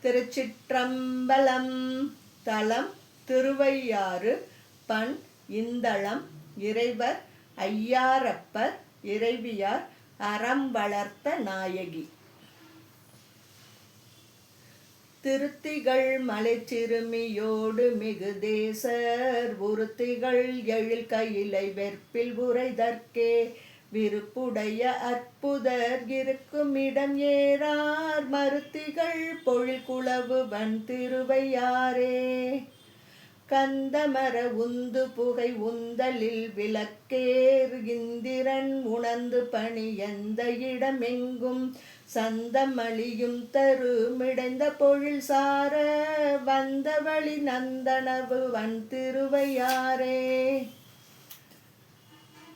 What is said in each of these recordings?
திருச்சிற்றம்பலம். தலம் திருவையாறு. பண் இந்தளம். இறைவர் ஐயாறப்பர். இறைவியார் அறம் வளர்த்த நாயகி. திருத்திகள் மலைச்சிறுமியோடு மிகு தேசர் உருத்திகள் எழில் கையிலை வெற்பில் உரைதற்கே விருப்புடைய அற்புதர் இருக்குமிடம் ஏறார் மருத்திகள் பொழில் குளவு வன் திருவையாறே. கந்தமர உந்து புகை உந்தலில் விளக்கேர் இந்திரன் உணர்ந்து பணி எந்த இடமெங்கும் சந்தமளியும் தரு மிடைந்த பொழில் சார வந்த வழி நந்தனவு வன் திருவையாறே.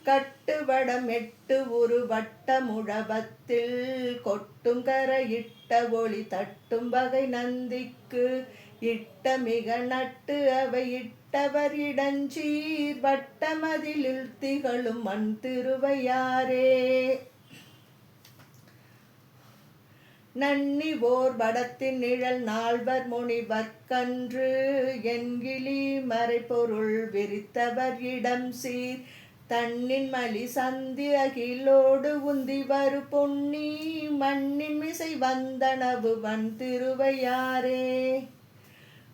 கட்டுவடம் எட்டு உரு வட்ட முழவத்தில் கொட்டும் கரையிட்ட ஒளி தட்டும் வகை நந்திக்கு இட்ட மிக நட்டு அவை இட்டவர் இடஞ்சீர் வட்டமதிலில் திகழும் மண் திருவையாறே. நன்னி ஓர் வடத்தின் நிழல் நால்வர் முனிவர்க்கன்று என்கிளி மறைபொருள் விரித்தவர் இடம் சீர் தன்னின் மலி சந்தி அகிலோடு உந்தி வரு பொன்னி மண்ணின் மிசை வந்தனவு வன் திருவையாறே.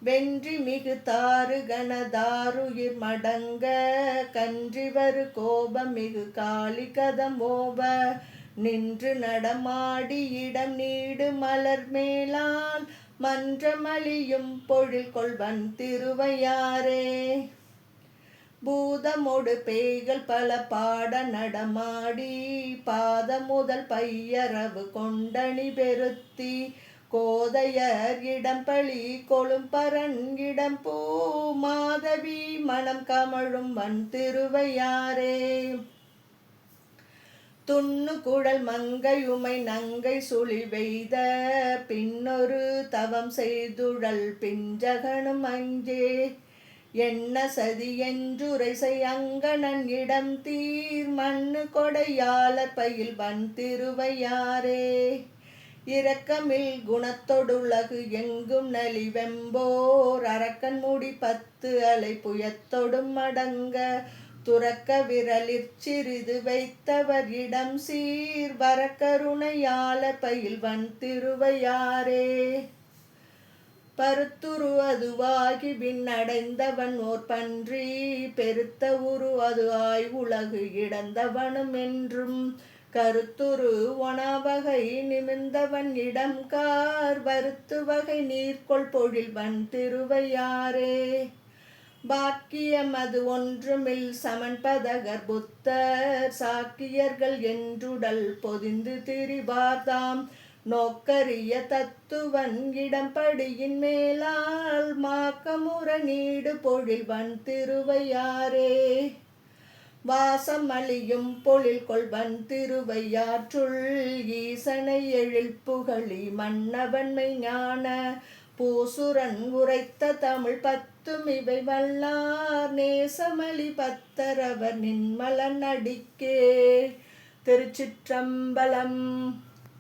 வென்றி மிகு தாறு கனதாருயிர் மடங்க கன்றிவரு கோபம் மிகு காளி கதமோவ நின்று நடமாடி இடம் நீடு மலர் மேலால் மன்றமளியும் பொழில் கொள்வன் திருவையாறே. பூதமொடு பேய்கள் பல பாட நடமாடி பாத முதல் பையரவு கொண்டணி பெருத்தி கோதையர் இடம்பளி கொழும்பரன் இடம்பூ மாதவி மனம் கமழும் வன் திருவையாறே. துண்ணு குழல் மங்கையுமை நங்கை சுழி வெய்த பின்னொரு தவம் செய்துழல் பிஞ்சகனும் அஞ்சே என்ன சதி என்றுரைசை அங்கணன் இடம் தீர் மண்ணு கொடையாளர் பயில் வன் திருவையாறே. இரக்கமில் குணத்தொடுலகு எங்கும் நலிவெம்போர் அரக்கன் முடி 10 அலை புயத்தொடும் அடங்க துறக்க விரலிற் சிறிது வைத்தவர் இடம் சீர் வரக்கருணையாளர் பயில் வன் திருவையாறே. பருத்துரு அதுவாகி பின்னடைந்தவன் ஓர் பன்றி பெருத்த உரு அது ஆய் உலகு இடந்தவனும் என்றும் கருத்துரு ஒணாவகை நிமிர்ந்தவன் இடம் கார் வருத்து வகை நீர்கொள் பொழில் வன் திருவையாறே. பாக்கியம் அது ஒன்றுமில் சமன்பதகர் புத்தர் சாக்கியர்கள் என்றுடல் பொதிந்து திரிவார்தாம் நோக்கரிய தத்துவன் இடம்படியின் மேலால் மாக்கமுற நீடு பொழில் வன் திருவையாறே. வாசம் அழியும் பொழில் கொள்வன் திருவையாற்றுள் ஈசனை எழில் புகழி மன்னவன்மை ஞான பூசுரன் உரைத்த தமிழ் 10 இவை வல்லார் நேசமளி பத்தரவர் நின்மலன் அடிக்கே. திருச்சிற்றம்பலம்.